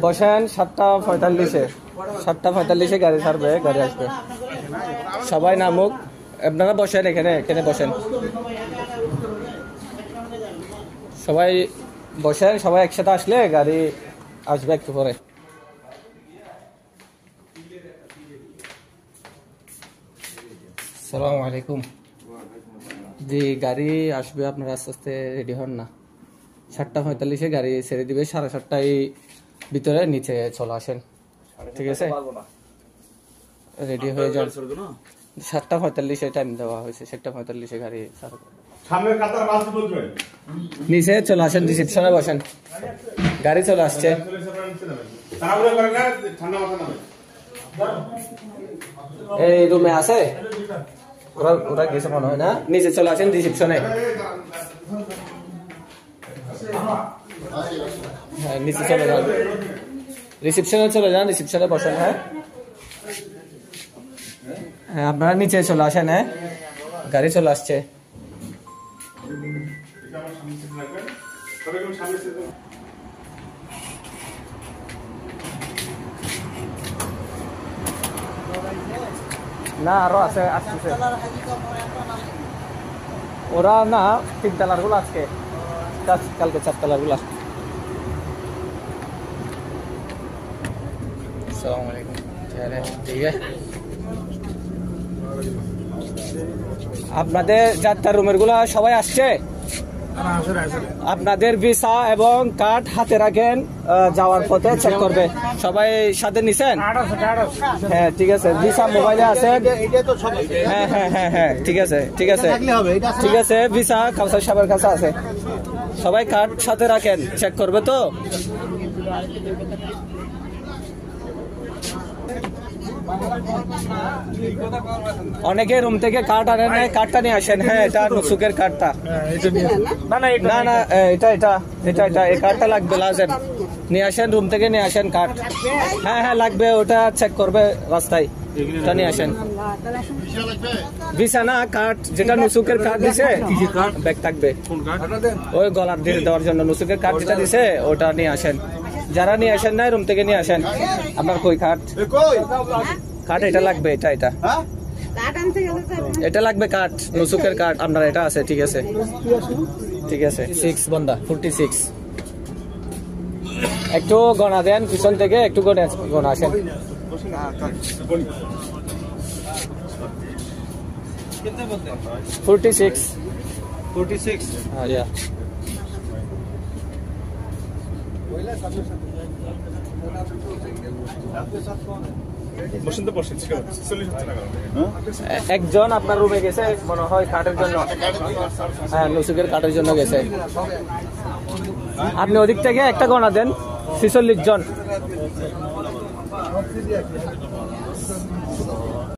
বসেন 7:45-এ 7:45-এ গাড়ি ছাড়বে, গাড়ি আসবে। সবাই নামুক, আপনারা বসেন, এখানে বসেন, সবাই বসেন। সবাই একসাথে আসলে গাড়ি আসবে একটু পরে। আসসালামু আলাইকুম। জি, গাড়ি আসবে, আপনারা আস্তে আস্তে রেডি হন না। 7:45-এ গাড়ি ছেড়ে দিবে, 7:30টায় ভিতরে নিচে চলে আসেন, ঠিক আছে? রেডি হয়ে যান। 7:45-এ টাইম দেওয়া হয়েছে, 7:45-এ গাড়ি ছাড়বে। নিচে চলে আসেন, রিসেপশনে বসেন, গাড়ি চলে আসছে। এই রুমে আছে, ওরা গেছে মনে হয় না। নিচে চলে আসেন রিসেপশনে। হ্যাঁ, নিচে চলে যান, রিসেপশনে চলে যান, রিসেপশনে বসেন। হ্যাঁ হ্যাঁ, আপনারা নিচে চলে আসেন। হ্যাঁ, গাড়ি চলে আসছে। না, আরো আছে, আসতেছে। ওরা না 3 তলার গুলো আজকে, কালকে 4 তলার গুলো। আসসালামু আলাইকুম। ঠিক আছে, আপনাদের 4টা রুমের গুলা সবাই আসছে। আপনাদের ভিসা এবং কার্ড হাতে রাখেন, যাওয়ার পথে চেক করবে। সবাই সাথে নিছেন? হ্যাঁ, ঠিক আছে। ভিসা মোবাইলে আছে। হ্যাঁ হ্যাঁ হ্যাঁ হ্যাঁ, ঠিক আছে ঠিক আছে ঠিক আছে। ভিসা কাউসার সাহেবের কাছে আছে। সবাই কার্ড সাথে রাখেন, চেক করবে তো। অনেকে রুম থেকে কার্ড আনেন নাই, কার্ডটা নিয়ে আসেন। হ্যাঁ, এটা নুসুকের কার্ডটা। না না, এটা এটা এটা এটা এই কার্ডটা লাগবে, লাজেন নিয়ে আসেন, রুম থেকে নিয়ে আসেন কার্ড। হ্যাঁ হ্যাঁ লাগবে, ওটা চেক করবে রাস্তায়, ওটা নিয়ে আসেন। ভিসা না, কার্ড, যেটা নুসুকের কার্ড দিছে, ব্যাগ থাকবে ওই গলার দিয়ে দেওয়ার জন্য। নুসুকের কার্ড যেটা দিছে ওটা নিয়ে আসেন। যারা নিয়ে আসেন না, রুম থেকে নিয়ে আসেন। আপনার কই কার্ড? কার্ড এটা লাগবে, এটা এটা এটা লাগবে কার্ড, নুসুকের কার্ড। আপনার এটা আছে, ঠিক আছে ঠিক আছে। 6 বন্ধা, 46। একটু গণা দেন পিছন থেকে, একটু গণা আসেন। 46 46। হ্যাঁ, ইয়া। একজন আপনার রুমে গেছে মনে হয় কার্ডের জন্য। হ্যাঁ, নুসুকের কার্ডের জন্য গেছে। আপনি ওদিক থেকে একটা গণা দেন, 46 জন।